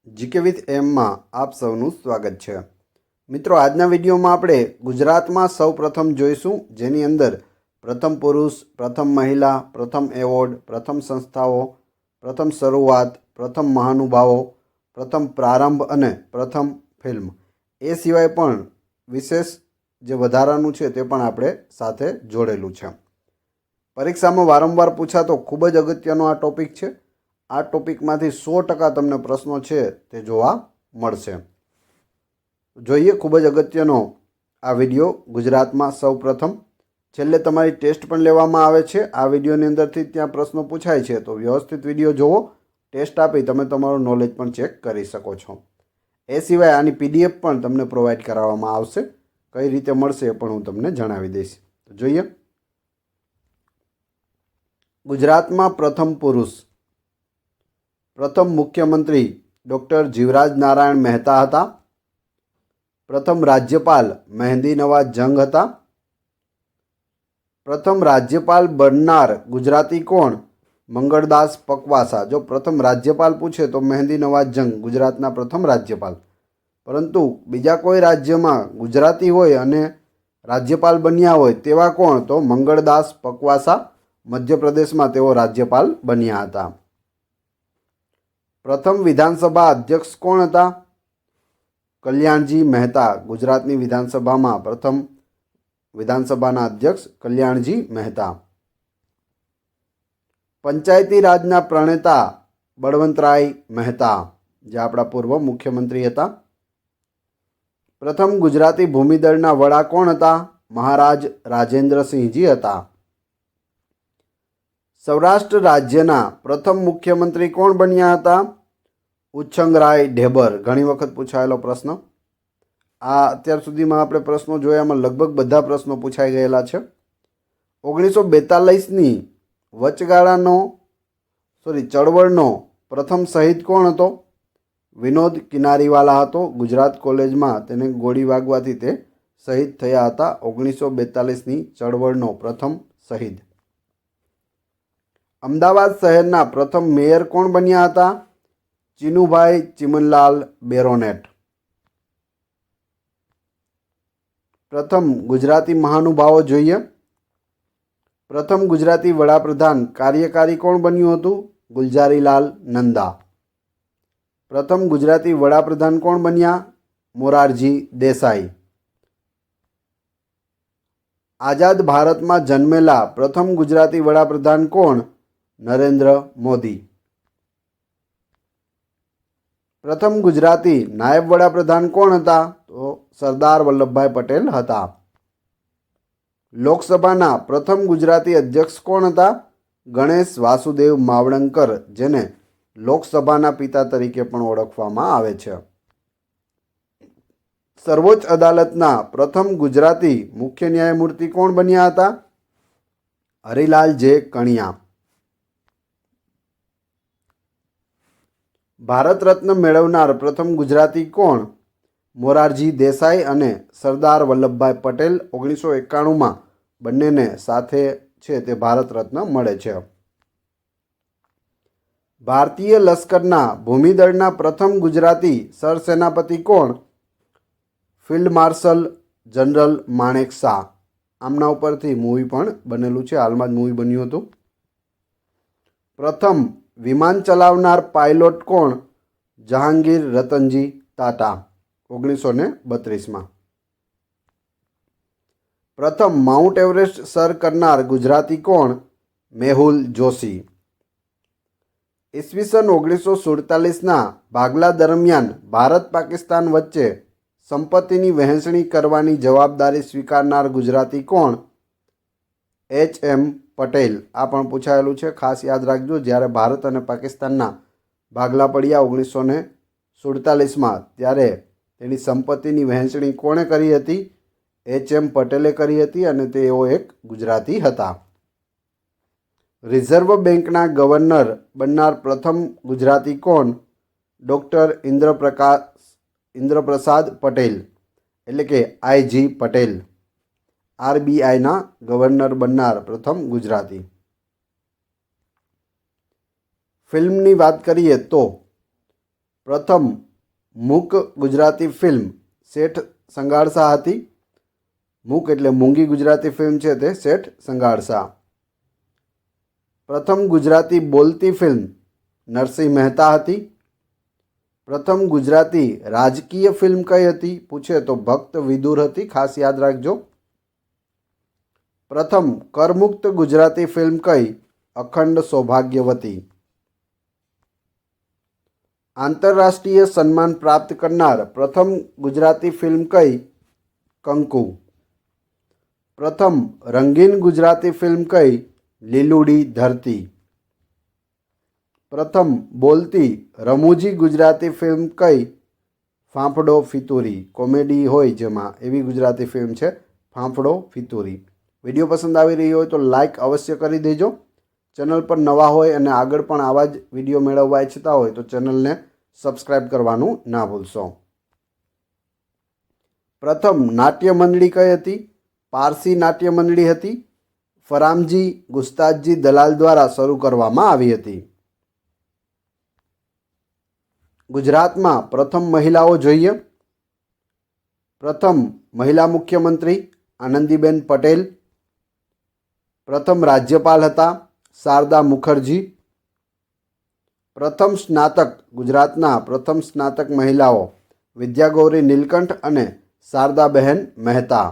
GK with એમમાં આપ સૌનું સ્વાગત છે। મિત્રો, આજના વિડીયોમાં આપણે ગુજરાતમાં સૌપ્રથમ જોઈશું, જેની અંદર પ્રથમ પુરુષ, પ્રથમ મહિલા, પ્રથમ એવોર્ડ, પ્રથમ સંસ્થાઓ, પ્રથમ શરૂઆત, પ્રથમ મહાનુભાવો, પ્રથમ પ્રારંભ અને પ્રથમ ફિલ્મ। એ સિવાય પણ વિશેષ જે વધારાનું છે તે પણ આપણે સાથે જોડેલું છે। પરીક્ષામાં વારંવાર પૂછાતો ખૂબ જ અગત્યનો આ ટોપિક છે। આ ટોપિકમાંથી 100% તમને પ્રશ્નો છે તે જોવા મળશે। જોઈએ ખૂબ જ અગત્યનો આ વિડીયો ગુજરાતમાં સૌપ્રથમ। છેલ્લે તમારી ટેસ્ટ પણ લેવામાં આવે છે। આ વિડીયોની અંદરથી ત્યાં પ્રશ્નો પૂછાય છે, તો વ્યવસ્થિત વિડીયો જોવો, ટેસ્ટ આપી તમે તમારું નોલેજ પણ ચેક કરી શકો છો। એ સિવાય આની પીડીએફ પણ તમને પ્રોવાઈડ કરાવવામાં આવશે। કઈ રીતે મળશે એ પણ હું તમને જણાવી દઈશ। તો જોઈએ, ગુજરાતમાં પ્રથમ પુરુષ, પ્રથમ મુખ્યમંત્રી ડૉક્ટર જીવરાજ નારાયણ મહેતા હતા। પ્રથમ રાજ્યપાલ મહેંદી નવાઝ જંગ હતા। પ્રથમ રાજ્યપાલ બનનાર ગુજરાતી કોણ? મંગળદાસ પકવાસા। જો પ્રથમ રાજ્યપાલ પૂછે તો મહેંદી નવાઝ જંગ ગુજરાતના પ્રથમ રાજ્યપાલ, પરંતુ બીજા કોઈ રાજ્યમાં ગુજરાતી હોય અને રાજ્યપાલ બન્યા હોય તેવા કોણ? તો મંગળદાસ પકવાસા મધ્યપ્રદેશમાં તેઓ રાજ્યપાલ બન્યા હતા। પ્રથમ વિધાનસભા અધ્યક્ષ કોણ હતા? કલ્યાણજી મહેતા। ગુજરાતની વિધાનસભામાં પ્રથમ વિધાનસભાના અધ્યક્ષ કલ્યાણજી મહેતા। પંચાયતી રાજના પ્રણેતા બળવંતરાય મહેતા, જે આપણા પૂર્વ મુખ્યમંત્રી હતા। પ્રથમ ગુજરાતી ભૂમિદળના વડા કોણ હતા? મહારાજ રાજેન્દ્રસિંહજી હતા। સૌરાષ્ટ્ર રાજ્યના પ્રથમ મુખ્યમંત્રી કોણ બન્યા હતા? ઉચ્છંગરાય ઢેબર। ઘણી વખત પૂછાયેલો પ્રશ્ન। આ અત્યાર સુધીમાં આપણે પ્રશ્નો જોયામાં લગભગ બધા પ્રશ્નો પૂછાઈ ગયેલા છે। 1942ની ચળવળનો પ્રથમ શહીદ કોણ હતો? વિનોદ કિનારીવાલા હતો। ગુજરાત કોલેજમાં તેને ગોળી વાગવાથી તે શહીદ થયા હતા। 1942ની ચળવળનો પ્રથમ શહીદ। અમદાવાદ શહેરના પ્રથમ મેયર કોણ બન્યા હતા? ચિનુભાઈ ચિમનલાલ બેરોનેટ। પ્રથમ ગુજરાતી મહાનુભાવો જોઈએ। પ્રથમ ગુજરાતી વડાપ્રધાન કાર્યકારી કોણ બન્યું હતું? ગુલજારીલાલ નંદા। પ્રથમ ગુજરાતી વડાપ્રધાન કોણ બન્યા? મોરારજી દેસાઈ। આઝાદ ભારતમાં જન્મેલા પ્રથમ ગુજરાતી વડાપ્રધાન કોણ? નરેન્દ્ર મોદી। પ્રથમ ગુજરાતી નાયબ વડાપ્રધાન કોણ હતા? તો સરદાર વલ્લભભાઈ પટેલ હતા। લોકસભાના પ્રથમ ગુજરાતી અધ્યક્ષ કોણ હતા? ગણેશ વાસુદેવ માવડંકર, જેને લોકસભાના પિતા તરીકે પણ ઓળખવામાં આવે છે। સર્વોચ્ચ અદાલતના પ્રથમ ગુજરાતી મુખ્ય ન્યાયમૂર્તિ કોણ બન્યા હતા? હરિલાલ જે કણિયા। ભારત રત્ન મેળવનાર પ્રથમ ગુજરાતી કોણ? મોરારજી દેસાઈ અને સરદાર વલ્લભભાઈ પટેલ। 1991માં બંનેને સાથે છે તે ભારત રત્ન મળે છે। ભારતીય લશ્કરના ભૂમિદળના પ્રથમ ગુજરાતી સરસેનાપતિ કોણ? ફિલ્ડ માર્શલ જનરલ માણેક શાહ। આમના ઉપરથી મૂવી પણ બનેલું છે, હાલમાં જ મૂવી બન્યું હતું। પ્રથમ વિમાન ચલાવનાર પાયલોટ કોણ? જહાંગીર રતનજી ટાટા, 1932માં। પ્રથમ માઉન્ટ એવરેસ્ટ સર કરનાર ગુજરાતી કોણ? મેહુલ જોશી। ઈસવીસન 1947ના ભાગલા દરમિયાન ભારત પાકિસ્તાન વચ્ચે સંપત્તિની વહેંચણી કરવાની જવાબદારી સ્વીકારનાર ગુજરાતી કોણ? એચ.એમ. પટેલ। આ પણ પૂછાયેલું છે, ખાસ યાદ રાખજો। જ્યારે ભારત અને પાકિસ્તાનના ભાગલા પડ્યા 1947માં, ત્યારે તેની સંપત્તિની વહેંચણી કોણે કરી હતી? એચ.એમ. પટેલે કરી હતી, અને તેઓ એક ગુજરાતી હતા। રિઝર્વ બેંકના ગવર્નર બનનાર પ્રથમ ગુજરાતી કોણ? ડૉક્ટર ઇન્દ્રપ્રસાદ પટેલ, એટલે કે આઈ.જી. પટેલ। આરબીઆઈના ગવર્નર બનનાર પ્રથમ ગુજરાતી। ફિલ્મની વાત કરીએ તો પ્રથમ મૂક ગુજરાતી ફિલ્મ શેઠ સંગાળસા હતી. મૂક એટલે મૂંગી ગુજરાતી ફિલ્મ છે તે શેઠ સંગાળસા. પ્રથમ ગુજરાતી બોલતી ફિલ્મ નરસિંહ મહેતા હતી. પ્રથમ ગુજરાતી રાજકીય ફિલ્મ કઈ હતી પૂછે તો ભક્ત વિદુર હતી, ખાસ યાદ રાખજો. પ્રથમ કરમુક્ત ગુજરાતી ફિલ્મ કઈ? અખંડ સૌભાગ્યવતી. આંતરરાષ્ટ્રીય સન્માન પ્રાપ્ત કરનાર પ્રથમ ગુજરાતી ફિલ્મ કઈ? કંકુ. પ્રથમ રંગીન ગુજરાતી ફિલ્મ કઈ? લીલુડી ધરતી. પ્રથમ બોલતી રમૂજી ગુજરાતી ફિલ્મ કઈ? ફાંફડો ફિતુરી. કોમેડી હોય જેમાં એવી ગુજરાતી ફિલ્મ છે ફાંફડો ફિતુરી. વિડીયો પસંદ આવી રહ્યો હોય તો લાઈક અવશ્ય કરી દેજો. ચેનલ પર નવા હોય અને આગળ પણ આવા જ વિડીયો મેળવવા ઈચ્છતા હોય તો ચેનલને સબસ્ક્રાઈબ કરવાનું ના ભૂલશો. પ્રથમ નાટ્ય મંડળી કઈ હતી? પારસી નાટ્ય મંડળી હતી. ફરામજી ગુસ્તાદજી દલાલ દ્વારા શરૂ કરવામાં આવી હતી. ગુજરાતમાં પ્રથમ મહિલાઓ જોઈએ. પ્રથમ મહિલા મુખ્યમંત્રી આનંદીબેન પટેલ. પ્રથમ રાજ્યપાલ હતા શારદા મુખર્જી. પ્રથમ સ્નાતક ગુજરાતના પ્રથમ સ્નાતક મહિલાઓ વિદ્યાગૌરી નીલકંઠ અને શારદાબહેન મહેતા.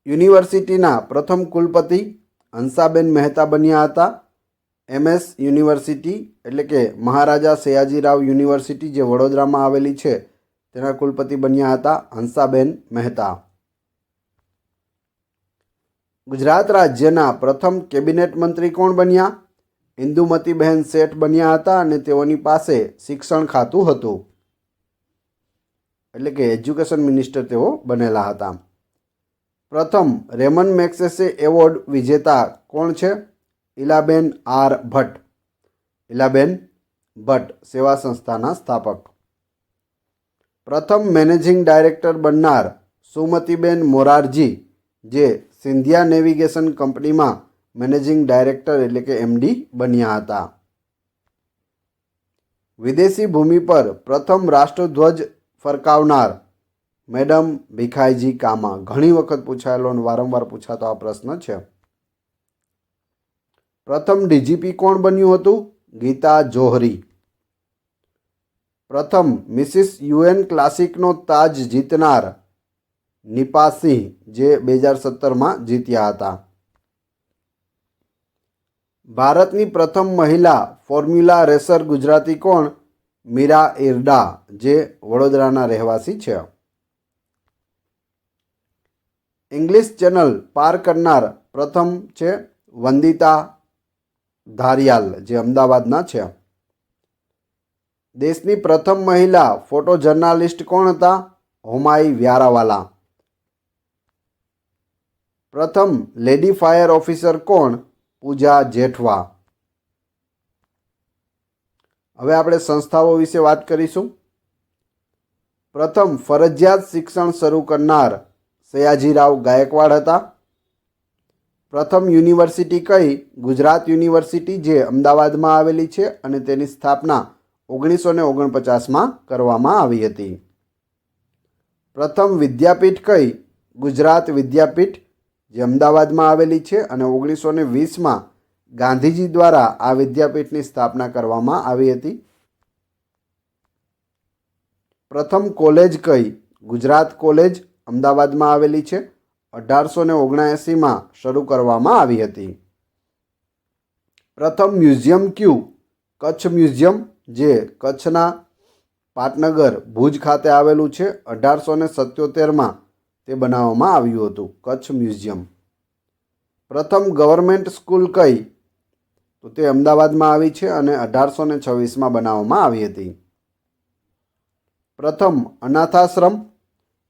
યુનિવર્સિટીના પ્રથમ કુલપતિ હંસાબેન મહેતા બન્યા હતા. MS યુનિવર્સિટી એટલે કે મહારાજા સયાજીરાવ યુનિવર્સિટી જે વડોદરામાં આવેલી છે તેના કુલપતિ બન્યા હતા હંસાબેન મહેતા. ગુજરાત રાજ્યના પ્રથમ કેબિનેટ મંત્રી કોણ બન્યા? ઇન્દુમતીબહેન શેઠ બન્યા હતા અને તેઓની પાસે શિક્ષણ ખાતું હતું એટલે કે એજ્યુકેશન મિનિસ્ટર તેઓ બનેલા હતા. પ્રથમ રેમન મેગ્સેસે એવોર્ડ વિજેતા કોણ છે? ઇલાબેન R ભટ્ટ. ઇલાબેન ભટ્ટ સેવા સંસ્થાના સ્થાપક. પ્રથમ મેનેજિંગ ડાયરેક્ટર બનનાર સુમતીબેન મોરારજી જે સિંધિયા નેવિગેશન કંપનીમાં મેનેજિંગ ડાયરેક્ટર એટલે કે MD બન્યા હતા. વિદેશી ભૂમિ પર પ્રથમ રાષ્ટ્રધ્વજ ફરકાવનાર મેડમ ભીખાઈજી કામા. ઘણી વખત પૂછાયેલો અને વારંવાર પૂછાતો આ પ્રશ્ન છે. પ્રથમ DGP કોણ બન્યું હતું? ગીતા જોહરી. પ્રથમ મિસિસ UN ક્લાસિકનો તાજ જીતનાર નિપા સિંહ જે 2017માં જીત્યા હતા. ભારતની પ્રથમ મહિલા ફોર્મ્યુલા રેસર ગુજરાતી કોણ? મીરા ઇરડા જે વડોદરાના રહેવાસી છે. ઇંગ્લિશ ચેનલ પાર કરનાર પ્રથમ છે વંદિતા ધારિયાલ જે અમદાવાદના છે. દેશની પ્રથમ મહિલા ફોટો જર્નાલિસ્ટ કોણ હતા? હોમાઈ વ્યારાવાલા. પ્રથમ લેડી ફાયર ઓફિસર કોણ? પૂજા જેઠવા. હવે આપણે સંસ્થાઓ વિશે વાત કરીશું. પ્રથમ ફરજિયાત શિક્ષણ શરૂ કરનાર સયાજીરાવ ગાયકવાડ હતા. પ્રથમ યુનિવર્સિટી કઈ? ગુજરાત યુનિવર્સિટી જે અમદાવાદમાં આવેલી છે અને તેની સ્થાપના 1949માં કરવામાં આવી હતી. પ્રથમ વિદ્યાપીઠ કઈ? ગુજરાત વિદ્યાપીઠ જે અમદાવાદમાં આવેલી છે અને 1920માં ગાંધીજી દ્વારા આ વિદ્યાપીઠની સ્થાપના કરવામાં આવી હતી. પ્રથમ કોલેજ કઈ? ગુજરાત કોલેજ અમદાવાદમાં આવેલી છે. 1879માં શરૂ કરવામાં આવી હતી. પ્રથમ મ્યુઝિયમ કયું? કચ્છ મ્યુઝિયમ જે કચ્છના પાટનગર ભુજ ખાતે આવેલું છે. 1877માં તે બનાવવામાં આવ્યું હતું કચ્છ મ્યુઝિયમ. પ્રથમ ગવર્મેન્ટ સ્કૂલ કઈ? તો તે અમદાવાદમાં આવી છે અને 1826માં બનાવવામાં આવી હતી. પ્રથમ અનાથાશ્રમ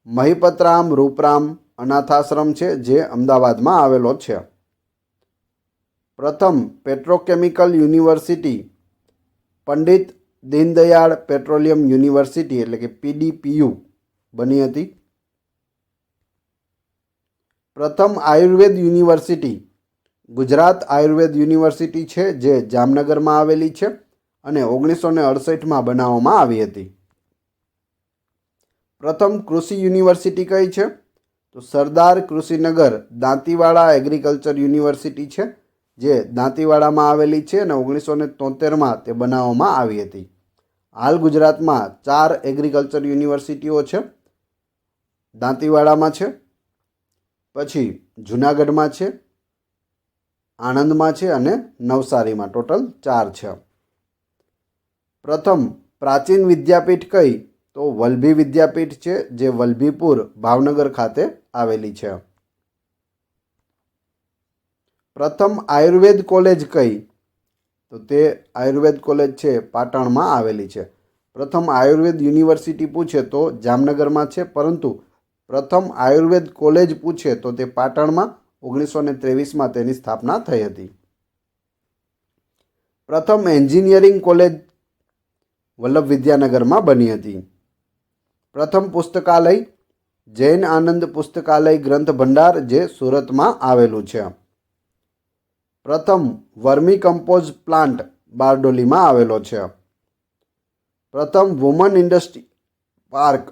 મહિપતરામ રૂપરામ અનાથાશ્રમ છે જે અમદાવાદમાં આવેલો છે. પ્રથમ petrochemical university Pandit Deendayal petroleum university એટલે કે PDPU બની હતી. પ્રથમ આયુર્વેદ યુનિવર્સિટી ગુજરાત આયુર્વેદ યુનિવર્સિટી છે જે જામનગરમાં આવેલી છે અને 1968માં બનાવવામાં આવી હતી. પ્રથમ કૃષિ યુનિવર્સિટી કઈ છે? તો સરદાર કૃષિનગર દાંતીવાડા એગ્રીકલ્ચર યુનિવર્સિટી છે, જે દાંતીવાડામાં આવેલી છે અને 1973માં તે બનાવવામાં આવી હતી. હાલ ગુજરાતમાં 4 એગ્રીકલ્ચર યુનિવર્સિટીઓ છે. દાંતીવાડામાં છે, પછી જૂનાગઢમાં છે, આણંદમાં છે અને નવસારીમાં. ટોટલ 4 છે. પ્રથમ પ્રાચીન વિદ્યાપીઠ કઈ? તો વલભી વિદ્યાપીઠ છે, જે વલભીપુર ભાવનગર ખાતે આવેલી છે. પ્રથમ આયુર્વેદ કોલેજ કઈ? તો તે આયુર્વેદ કોલેજ છે પાટણમાં આવેલી છે. પ્રથમ આયુર્વેદ યુનિવર્સિટી પૂછે તો જામનગરમાં છે, પરંતુ પ્રથમ આયુર્વેદ કોલેજ પૂછે તો તે પાટણમાં 1923માં તેની સ્થાપના થઈ હતી. પ્રથમ એન્જિનિયરિંગ કોલેજ વલ્લભ વિદ્યાનગરમાં બની હતી. પ્રથમ પુસ્તકાલય જૈન આનંદ પુસ્તકાલય ગ્રંથ ભંડાર, જે સુરતમાં આવેલું છે. પ્રથમ વર્મી કમ્પોઝ પ્લાન્ટ બારડોલીમાં આવેલો છે. પ્રથમ વુમન ઇન્ડસ્ટ્રી પાર્ક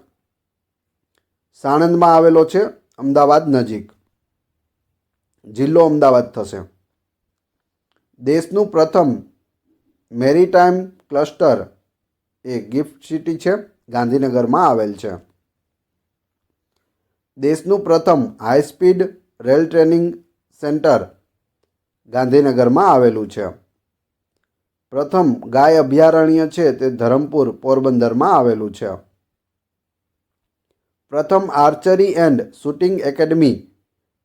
સાણંદમાં આવેલો છે, અમદાવાદ નજીક. જિલ્લો અમદાવાદ થશે. દેશનું પ્રથમ મેરીટાઈમ ક્લસ્ટર એ ગિફ્ટ સિટી છે, ગાંધીનગરમાં આવેલ છે. દેશનું પ્રથમ હાઈસ્પીડ રેલ ટ્રેનિંગ સેન્ટર ગાંધીનગરમાં આવેલું છે. પ્રથમ ગાય અભયારણ્ય છે તે ધરમપુર પોરબંદરમાં આવેલું છે. પ્રથમ આર્ચરી એન્ડ શૂટિંગ એકેડમી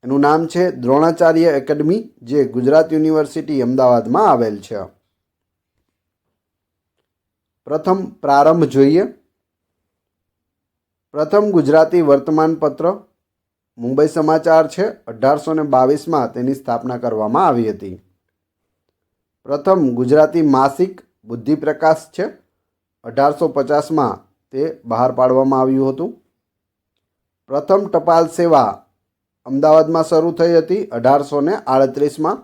એનું નામ છે દ્રોણાચાર્ય એકેડમી, જે ગુજરાત યુનિવર્સિટી અમદાવાદમાં આવેલ છે. પ્રથમ પ્રારંભ જોઈએ. પ્રથમ ગુજરાતી વર્તમાનપત્ર મુંબઈ સમાચાર છે, 1822માં તેની સ્થાપના કરવામાં આવી હતી. પ્રથમ ગુજરાતી માસિક બુદ્ધિપ્રકાશ છે, 1850માં તે બહાર પાડવામાં આવ્યું હતું. પ્રથમ ટપાલ સેવા અમદાવાદમાં શરૂ થઈ હતી 1838માં.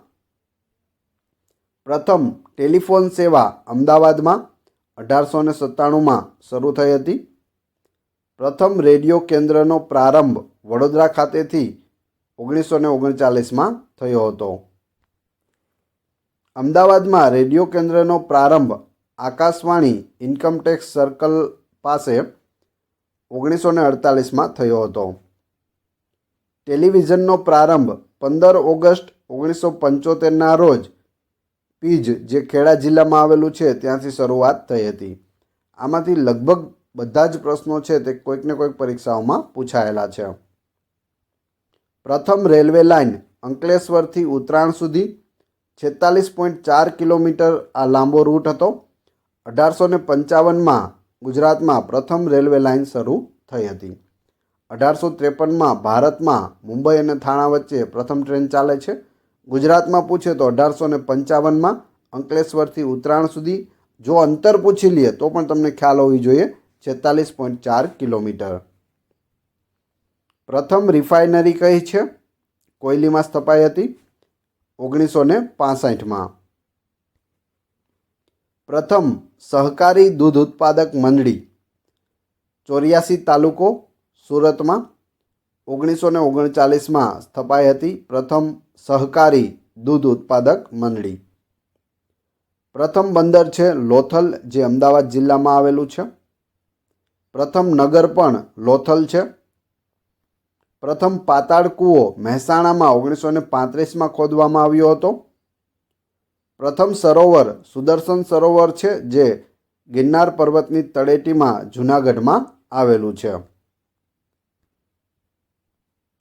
પ્રથમ ટેલિફોન સેવા અમદાવાદમાં 1897માં શરૂ થઈ હતી. પ્રથમ રેડિયો કેન્દ્રનો પ્રારંભ વડોદરા ખાતેથી 1939માં થયો હતો. અમદાવાદમાં રેડિયો કેન્દ્રનો પ્રારંભ આકાશવાણી ઇન્કમટેક્સ સર્કલ પાસે 1948માં થયો હતો. ટેલિવિઝનનો પ્રારંભ 15 ઓગસ્ટ 1975ના રોજ પીજ, જે ખેડા જિલ્લામાં આવેલું છે, ત્યાંથી શરૂઆત થઈ હતી. આમાંથી લગભગ બધા જ પ્રશ્નો છે તે કોઈક ને કોઈક પરીક્ષાઓમાં પૂછાયેલા છે. પ્રથમ રેલવે લાઇન અંકલેશ્વરથી ઉત્તરાયણ સુધી 46.4 કિલોમીટર આ લાંબો રૂટ હતો. 1855માં ગુજરાતમાં પ્રથમ રેલવે લાઇન શરૂ થઈ હતી. 1853માં ભારતમાં મુંબઈ અને થાણા વચ્ચે પ્રથમ ટ્રેન ચાલે છે. ગુજરાતમાં પૂછે તો 1855માં અંકલેશ્વરથી ઉત્તરાયણ સુધી. જો અંતર પૂછી લઈએ તો પણ તમને ખ્યાલ હોવી જોઈએ, 46.4 કિલોમીટર. પ્રથમ રિફાઇનરી કઈ છે? કોયલીમાં સ્થપાઈ હતી 1965માં. પ્રથમ સહકારી દૂધ ઉત્પાદક મંડળી 84 તાલુકો સુરતમાં 1939માં સ્થપાઈ હતી. પ્રથમ સહકારી દૂધ ઉત્પાદક મંડળી. પ્રથમ બંદર છે લોથલ, જે અમદાવાદ જિલ્લામાં આવેલું છે. પ્રથમ નગર પણ લોથલ છે. પ્રથમ પાતાળ કૂવો મહેસાણામાં 1935માં ખોદવામાં આવ્યો હતો. પ્રથમ સરોવર સુદર્શન સરોવર છે, જે ગિરનાર પર્વતની તળેટીમાં જૂનાગઢમાં આવેલું છે.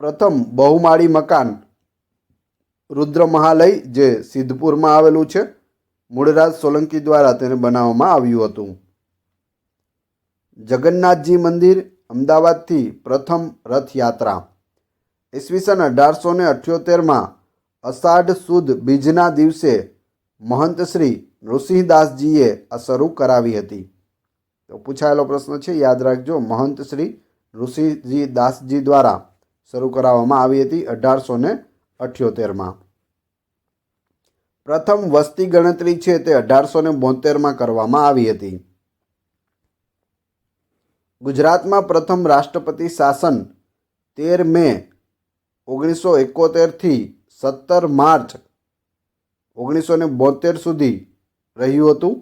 પ્રથમ બહુમાળી મકાન રુદ્રમહાલય, જે સિદ્ધપુરમાં આવેલું છે, મૂળરાજ સોલંકી દ્વારા તેને બનાવવામાં આવ્યું હતું. જગન્નાથજી મંદિર અમદાવાદથી પ્રથમ રથયાત્રા ઈસવીસન 1878માં અષાઢ સુદ બીજના દિવસે મહંત શ્રી નૃસિંહદાસજીએ આ શરૂ કરાવી હતી. તો પૂછાયેલો પ્રશ્ન છે, યાદ રાખજો. મહંત શ્રી નૃસિંહજી દાસજી દ્વારા શરૂ કરાવવામાં આવી હતી 1878માં. પ્રથમ વસ્તી ગણતરી છે તે 1872માં કરવામાં આવી હતી. ગુજરાતમાં પ્રથમ રાષ્ટ્રપતિ શાસન 13 મે 1971 થી 17 માર્ચ 1972 સુધી રહ્યું હતું.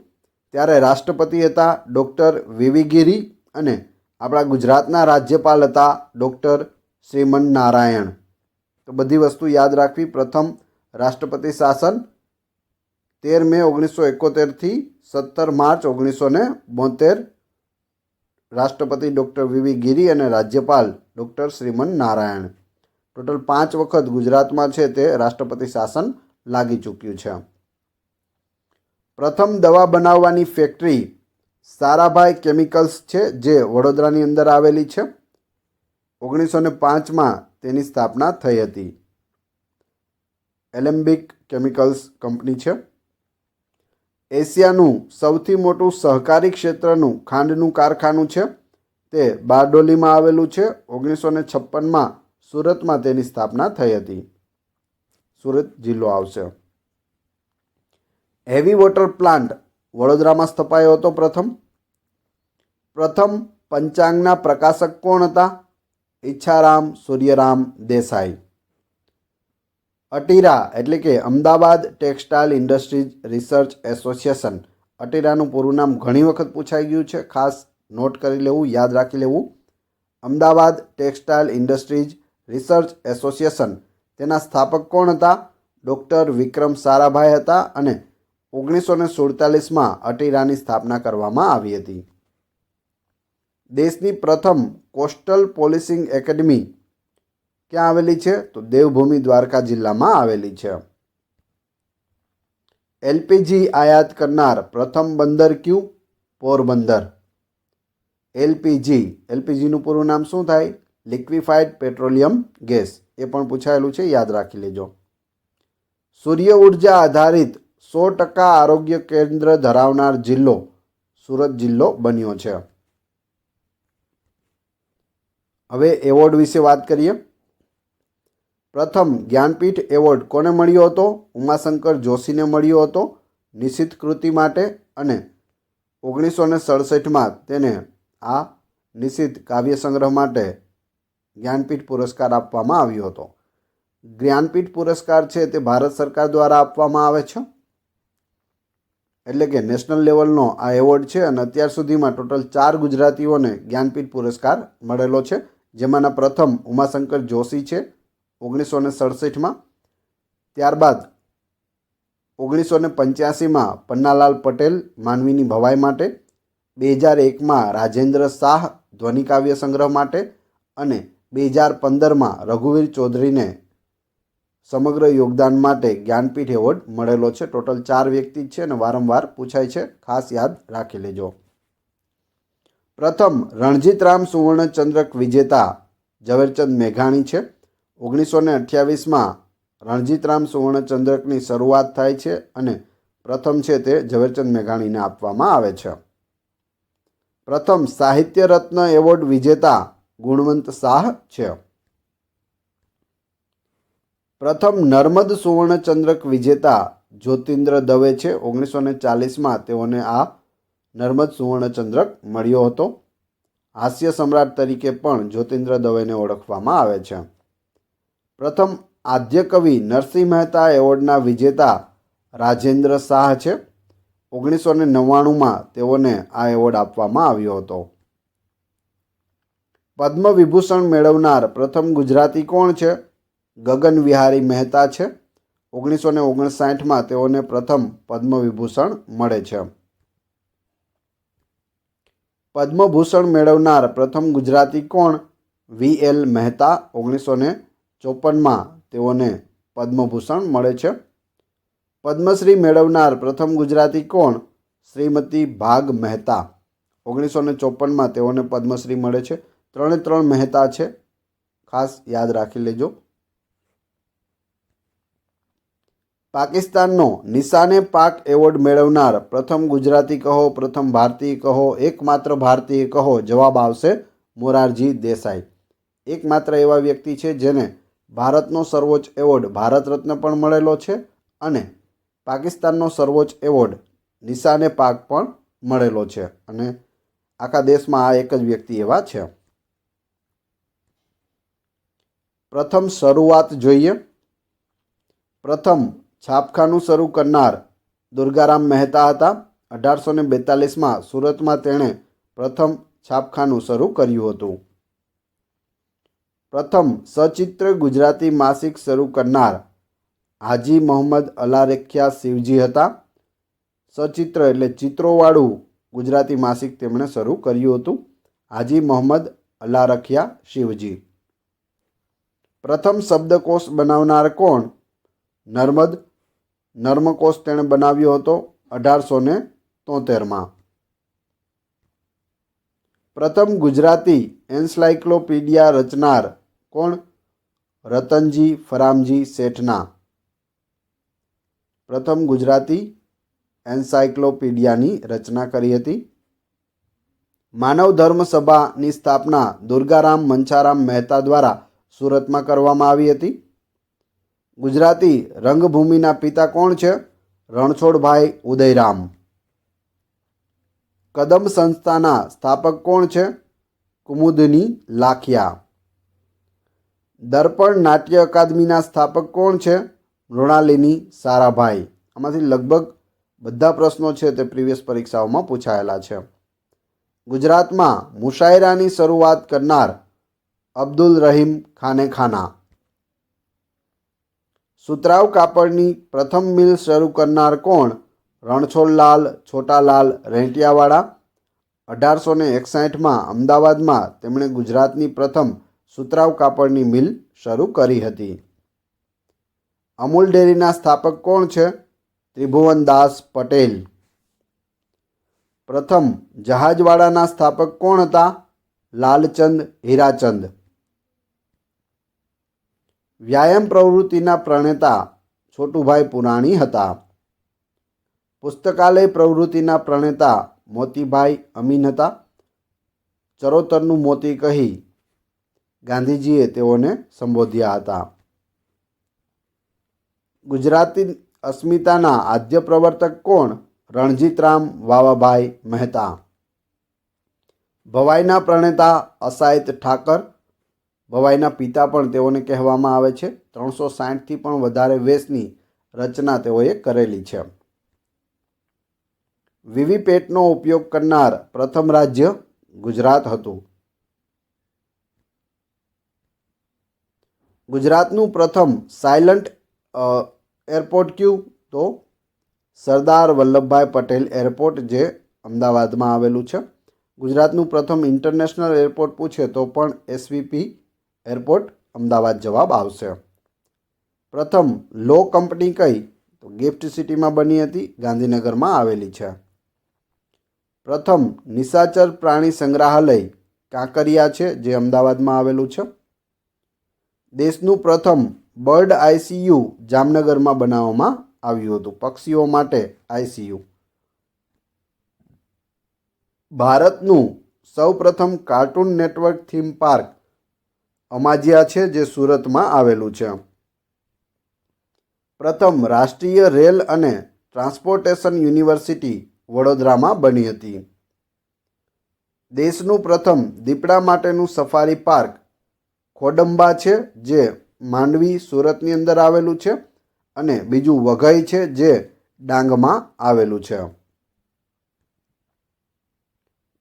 ત્યારે રાષ્ટ્રપતિ હતા ડૉક્ટર વીવી ગિરી અને આપણા ગુજરાતના રાજ્યપાલ હતા ડૉક્ટર શ્રીમન નારાયણ. તો બધી વસ્તુ યાદ રાખવી. પ્રથમ રાષ્ટ્રપતિ શાસન 13 મે 1971 થી 17 માર્ચ 1972, રાષ્ટ્રપતિ ડૉક્ટર વીવી ગિરી અને રાજ્યપાલ ડૉક્ટર શ્રીમન નારાયણ. ટોટલ 5 વખત ગુજરાતમાં છે તે રાષ્ટ્રપતિ શાસન લાગી ચૂક્યું છે. પ્રથમ દવા બનાવવાની ફેક્ટરી સારાભાઈ કેમિકલ્સ છે, જે વડોદરાની અંદર આવેલી છે. 1905માં તેની સ્થાપના થઈ હતી. એલેમ્બિક કેમિકલ્સ કંપની છે. એશિયાનું સૌથી મોટું સહકારી ક્ષેત્રનું ખાંડનું કારખાનું છે તે બારડોલીમાં આવેલું છે. 1956માં સુરતમાં તેની સ્થાપના થઈ હતી. સુરત જિલ્લો આવશે. હેવી વોટર પ્લાન્ટ વડોદરામાં સ્થપાયો હતો. પ્રથમ પંચાંગના પ્રકાશક કોણ હતા? ઈચ્છારામ સૂર્યરામ દેસાઈ. અટીરા એટલે કે Ahmedabad textile industries research association. અટીરાનું પૂરું નામ ઘણી વખત પૂછાઈ ગયું છે, ખાસ નોટ કરી લેવું, યાદ રાખી લેવું. Ahmedabad textile industries research association. તેના સ્થાપક કોણ હતા? ડૉક્ટર વિક્રમ સારાભાઈ હતા અને 1947માં અટીરાની સ્થાપના કરવામાં આવી હતી. દેશની પ્રથમ કોસ્ટલ પોલીસિંગ એકેડમી ક્યાં આવેલી છે? તો દેવભૂમિ દ્વારકા જિલ્લામાં આવેલી છે. એલપીજી આયાત કરનાર પ્રથમ બંદર કયું? પોરબંદર. એલપીજીનું પૂરું નામ શું થાય? Liquefied petroleum gas. એ પણ પૂછાયેલું છે, યાદ રાખી લેજો. સૂર્ય ઉર્જા આધારિત 100% આરોગ્ય કેન્દ્ર ધરાવનાર જિલ્લો સુરત જિલ્લો બન્યો છે. હવે એવોર્ડ વિશે વાત કરીએ. પ્રથમ જ્ઞાનપીઠ એવોર્ડ કોને મળ્યો હતો? ઉમાશંકર જોશીને મળ્યો હતો નિશિત કૃતિ માટે, અને 1967માં તેને આ નિશિત કાવ્ય સંગ્રહ માટે જ્ઞાનપીઠ પુરસ્કાર આપવામાં આવ્યો હતો. જ્ઞાનપીઠ પુરસ્કાર છે તે ભારત સરકાર દ્વારા આપવામાં આવે છે, એટલે કે નેશનલ લેવલનો આ એવોર્ડ છે. અને અત્યાર સુધીમાં ટોટલ 4 ગુજરાતીઓને જ્ઞાનપીઠ પુરસ્કાર મળેલો છે, જેમાંના પ્રથમ ઉમાશંકર જોશી છે 1967માં. ત્યારબાદ 1985માં પન્નાલાલ પટેલ માનવીની ભવાઈ માટે, 2001માં રાજેન્દ્ર શાહ ધ્વનિ કાવ્ય સંગ્રહ માટે અને 2015માં રઘુવીર ચૌધરીને સમગ્ર યોગદાન માટે જ્ઞાનપીઠ એવોર્ડ મળેલો છે. ટોટલ 4 વ્યક્તિ છે અને વારંવાર પૂછાય છે, ખાસ યાદ રાખી લેજો. પ્રથમ રણજીતરામ સુવર્ણચંદ્રક વિજેતા ઝવેરચંદ મેઘાણી છે. 1928માં રણજીતરામ સુવર્ણચંદ્રકની શરૂઆત થાય છે અને પ્રથમ છે તે ઝવેરચંદ મેઘાણીને આપવામાં આવે છે. પ્રથમ સાહિત્ય રત્ન એવોર્ડ વિજેતા ગુણવંત શાહ છે. પ્રથમ નર્મદ સુવર્ણચંદ્રક વિજેતા જ્યોતિન્દ્ર દવે છે. 1940માં તેઓને આ નર્મદ સુવર્ણચંદ્રક મળ્યો હતો. હાસ્ય સમ્રાટ તરીકે પણ જ્યોતિન્દ્ર દવેને ઓળખવામાં આવે છે. પ્રથમ આદ્ય કવિ નરસિંહ મહેતા એવોર્ડના વિજેતા રાજેન્દ્ર શાહ છે. 1999માં તેઓને આ એવોર્ડ આપવામાં આવ્યો હતો. પદ્મ વિભૂષણ મેળવનાર પ્રથમ ગુજરાતી કોણ છે? ગગન વિહારી મહેતા છે. 1959માં તેઓને પ્રથમ પદ્મ વિભૂષણ મળે છે. પદ્મભૂષણ મેળવનાર પ્રથમ ગુજરાતી કોણ? VL મહેતા. 1954માં તેઓને પદ્મભૂષણ મળે છે. પદ્મશ્રી મેળવનાર પ્રથમ ગુજરાતી કોણ? શ્રીમતી ભાગ મહેતા. 1954માં તેઓને પદ્મશ્રી મળે છે. 3 મહેતા છે, ખાસ યાદ રાખી લેજો. પાકિસ્તાનનો નિશાને પાક એવોર્ડ મેળવનાર પ્રથમ ગુજરાતી કહો, પ્રથમ ભારતીય કહો, એકમાત્ર ભારતીય કહો. જવાબ આવશે મોરારજી દેસાઈ. એકમાત્ર એવા વ્યક્તિ છે જેને ભારતનો સર્વોચ્ચ એવોર્ડ ભારત રત્ન પણ મળેલો છે અને પાકિસ્તાનનો સર્વોચ્ચ એવોર્ડ નિશાને પાક પણ મળેલો છે અને આખા દેશમાં આ એક જ વ્યક્તિ એવા છે. પ્રથમ શરૂઆત જોઈએ. પ્રથમ છાપખાનું શરૂ કરનાર દુર્ગારામ મહેતા હતા. 1842માં સુરતમાં તેણે પ્રથમ છાપખાનું શરૂ કર્યું હતું. પ્રથમ સચિત્ર ગુજરાતી માસિક શરૂ કરનાર હાજી મોહમ્મદ અલારખ્યા શિવજી હતા. સચિત્ર એટલે ચિત્રોવાળું ગુજરાતી માસિક તેમણે શરૂ કર્યું હતું. હાજી મોહમ્મદ અલારખ્યા શિવજી. પ્રથમ શબ્દકોશ બનાવનાર કોણ? નર્મદ. નર્મકોશ તેણે બનાવ્યો હતો 1873માં. પ્રથમ ગુજરાતી એન્સાઇક્લોપીડિયા રચનાર કોણ? રતનજી ફરામજી શેઠના. પ્રથમ ગુજરાતી એન્સાઇક્લોપીડિયાની રચના કરી હતી. માનવ ધર્મ સભાની સ્થાપના દુર્ગારામ મંછારામ મહેતા દ્વારા સુરતમાં કરવામાં આવી હતી. ગુજરાતી રંગભૂમિના પિતા કોણ છે? રણછોડભાઈ ઉદયરામ. કદમ સંસ્થાના સ્થાપક કોણ છે? કુમુદની લાખિયા. દર્પણ નાટ્ય અકાદમીના સ્થાપક કોણ છે? મૃણાલિની સારાભાઈ. આમાંથી લગભગ બધા પ્રશ્નો છે તે પ્રીવિયસ પરીક્ષાઓમાં પૂછાયેલા છે. ગુજરાતમાં મુશાયરાની શરૂઆત કરનાર અબ્દુલ રહીમ ખાનેખાના. સુતરાઉ કાપડની પ્રથમ મિલ શરૂ કરનાર કોણ? રણછોડલાલ છોટાલાલ રેંટિયાવાળા. 1861માં અમદાવાદમાં તેમણે ગુજરાતની પ્રથમ સુતરાઉ કાપડની મિલ શરૂ કરી હતી. અમૂલ ડેરીના સ્થાપક કોણ છે? ત્રિભુવનદાસ પટેલ. પ્રથમ જહાજવાળાના સ્થાપક કોણ હતા? લાલચંદ હીરાચંદ. વ્યાયામ પ્રવૃત્તિના પ્રણેતા છોટુભાઈ પુરાણી હતા. પુસ્તકાલય પ્રવૃત્તિના પ્રણેતા મોતીભાઈ અમીન હતા. ચરોતરનું મોતી કહી ગાંધીજીએ તેઓને સંબોધ્યા હતા. ગુજરાતી અસ્મિતાના આદ્ય પ્રવર્તક કોણ? રણજીતરામ વાવાભાઈ મહેતા. ભવાઈના પ્રણેતા અસાયત ઠાકર. ભવાઈના પિતા પણ તેઓને કહેવામાં આવે છે. 360થી પણ વધારે વેશની રચના તેઓએ કરેલી છે. વીવીપેટનો ઉપયોગ કરનાર પ્રથમ રાજ્ય ગુજરાત હતું. ગુજરાતનું પ્રથમ સાયલન્ટ એરપોર્ટ કયું? તો સરદાર વલ્લભભાઈ પટેલ એરપોર્ટ, જે અમદાવાદમાં આવેલું છે. ગુજરાતનું પ્રથમ ઇન્ટરનેશનલ એરપોર્ટ પૂછે તો પણ એસવીપી એરપોર્ટ અમદાવાદ જવાબ આવશે. પ્રથમ લો કંપની કઈ? તો ગિફ્ટ સિટીમાં બની હતી, ગાંધીનગરમાં આવેલી છે. પ્રથમ નિશાચર પ્રાણી સંગ્રહાલય કાંકરિયા છે, જે અમદાવાદમાં આવેલું છે. દેશનું પ્રથમ બર્ડ આઈસીયુ જામનગરમાં બનાવવામાં આવ્યું હતું, પક્ષીઓ માટે આઈસીયુ. ભારતનું સૌપ્રથમ કાર્ટૂન નેટવર્ક થીમ પાર્ક અમાજિયા છે, જે સુરતમાં આવેલું છે. પ્રથમ રાષ્ટ્રીય રેલ અને ટ્રાન્સપોર્ટેશન યુનિવર્સિટી વડોદરામાં બની હતી. દેશનું પ્રથમ દીપડા માટેનું સફારી પાર્ક ખોડંબા છે, જે માંડવી સુરતની અંદર આવેલું છે, અને બીજું વઘઈ છે, જે ડાંગમાં આવેલું છે.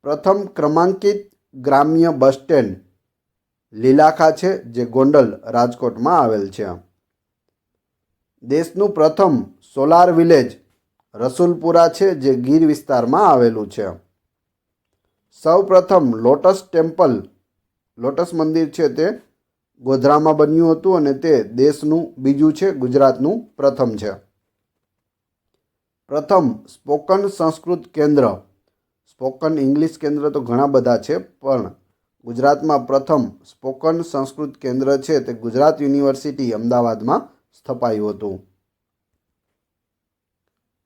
પ્રથમ ક્રમાંકિત ગ્રામ્ય બસ સ્ટેન્ડ લીલાખા છે, જે ગોંડલ રાજકોટમાં આવેલ છે. દેશનું પ્રથમ સોલાર વિલેજ રસુલપુરા છે, જે ગીર વિસ્તારમાં આવેલું છે. સૌ પ્રથમ લોટસ ટેમ્પલ, લોટસ મંદિર છે, તે ગોધરામાં બન્યું હતું અને તે દેશનું બીજું છે, ગુજરાતનું પ્રથમ છે. પ્રથમ સ્પોકન સંસ્કૃત કેન્દ્ર, સ્પોકન ઇંગ્લિશ કેન્દ્ર તો ઘણા બધા છે, પણ ગુજરાતમાં પ્રથમ સ્પોકન સંસ્કૃત કેન્દ્ર છે તે ગુજરાત યુનિવર્સિટી અમદાવાદમાં સ્થપાયું હતું.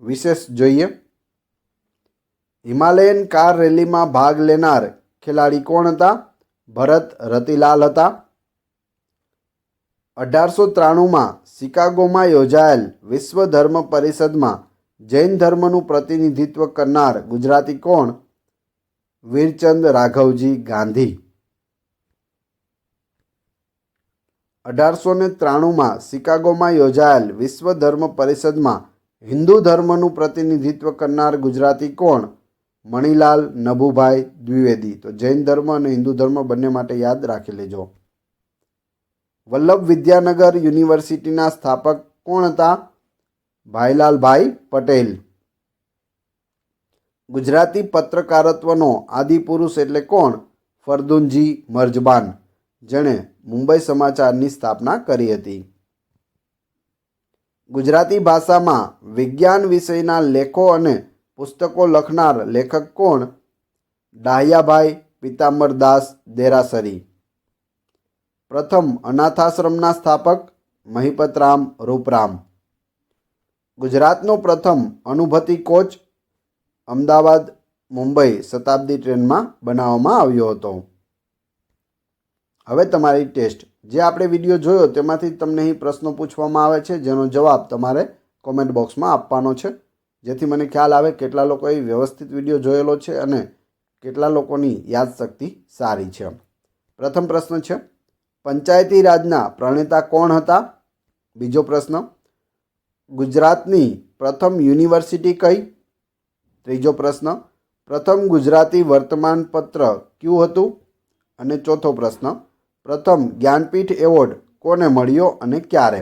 વિશેષ જોઈએ. હિમાલયન કાર રેલીમાં ભાગ લેનાર ખેલાડી કોણ હતા? ભરત રતિલાલ હતા. 1893માં શિકાગોમાં યોજાયેલ વિશ્વ ધર્મ પરિષદમાં જૈન ધર્મનું પ્રતિનિધિત્વ કરનાર ગુજરાતી કોણ? વીરચંદ રાઘવજી ગાંધી. 1893માં શિકાગોમાં યોજાયેલ વિશ્વ ધર્મ પરિષદમાં હિન્દુ ધર્મનું પ્રતિનિધિત્વ કરનાર ગુજરાતી કોણ? મણિલાલ નભુભાઈ દ્વિવેદી. તો જૈન ધર્મ અને હિન્દુ ધર્મ બંને માટે યાદ રાખી લેજો. વલ્લભ વિદ્યાનગર યુનિવર્સિટીના સ્થાપક કોણ હતા? ભાઈલાલભાઈ પટેલ. ગુજરાતી પત્રકારત્વનો આદિપુરુષ એટલે કોણ? ફરદુનજી મર્જબાન, જેણે મુંબઈ સમાચારની સ્થાપના કરી હતી. ગુજરાતી ભાષામાં વિજ્ઞાન વિષયના લેખો અને પુસ્તકો લખનાર લેખક કોણ? ડાહ્યાભાઈ પિતાંબરદાસ દેરાસરી. પ્રથમ અનાથાશ્રમના સ્થાપક મહિપતરામ રૂપરામ. ગુજરાતનો પ્રથમ અનુભૂતિ કોચ અમદાવાદ મુંબઈ શતાબ્દી ટ્રેનમાં બનાવવામાં આવ્યો હતો. હવે તમારી ટેસ્ટ. જે આપણે વિડીયો જોયો તેમાંથી તમને અહીં પ્રશ્નો પૂછવામાં આવે છે, જેનો જવાબ તમારે કોમેન્ટ બોક્સમાં આપવાનો છે, જેથી મને ખ્યાલ આવે કેટલા લોકોએ વ્યવસ્થિત વિડીયો જોયેલો છે અને કેટલા લોકોની યાદશક્તિ સારી છે. પ્રથમ પ્રશ્ન છે, પંચાયતી રાજના પ્રણેતા કોણ હતા? બીજો પ્રશ્ન, ગુજરાતની પ્રથમ યુનિવર્સિટી કઈ? ત્રીજો પ્રશ્ન, પ્રથમ ગુજરાતી વર્તમાનપત્ર કયું હતું? અને ચોથો પ્રશ્ન, પ્રથમ જ્ઞાનપીઠ એવોર્ડ કોને મળ્યો અને ક્યારે?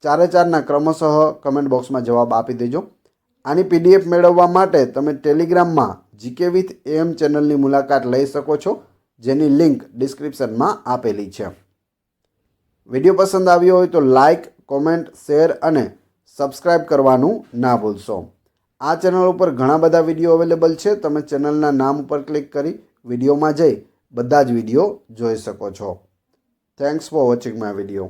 ચારે ચારના ક્રમશઃ કમેન્ટ બોક્સમાં જવાબ આપી દેજો. આની PDF મેળવવા માટે તમે ટેલિગ્રામમાં જીકે વિથ AM ચેનલની મુલાકાત લઈ શકો છો, જેની લિંક ડિસ્ક્રિપ્શનમાં આપેલી છે. વિડીયો પસંદ આવ્યો હોય તો લાઇક, કોમેન્ટ, શેર અને સબસ્ક્રાઈબ કરવાનું ના ભૂલશો. આ ચેનલ ઉપર ઘણા બધા વિડીયો અવેલેબલ છે. તમે ચેનલના નામ ઉપર ક્લિક કરી વિડીયોમાં જઈ બધા જ વિડીયો જોઈ શકો છો. Thanks for watching my video.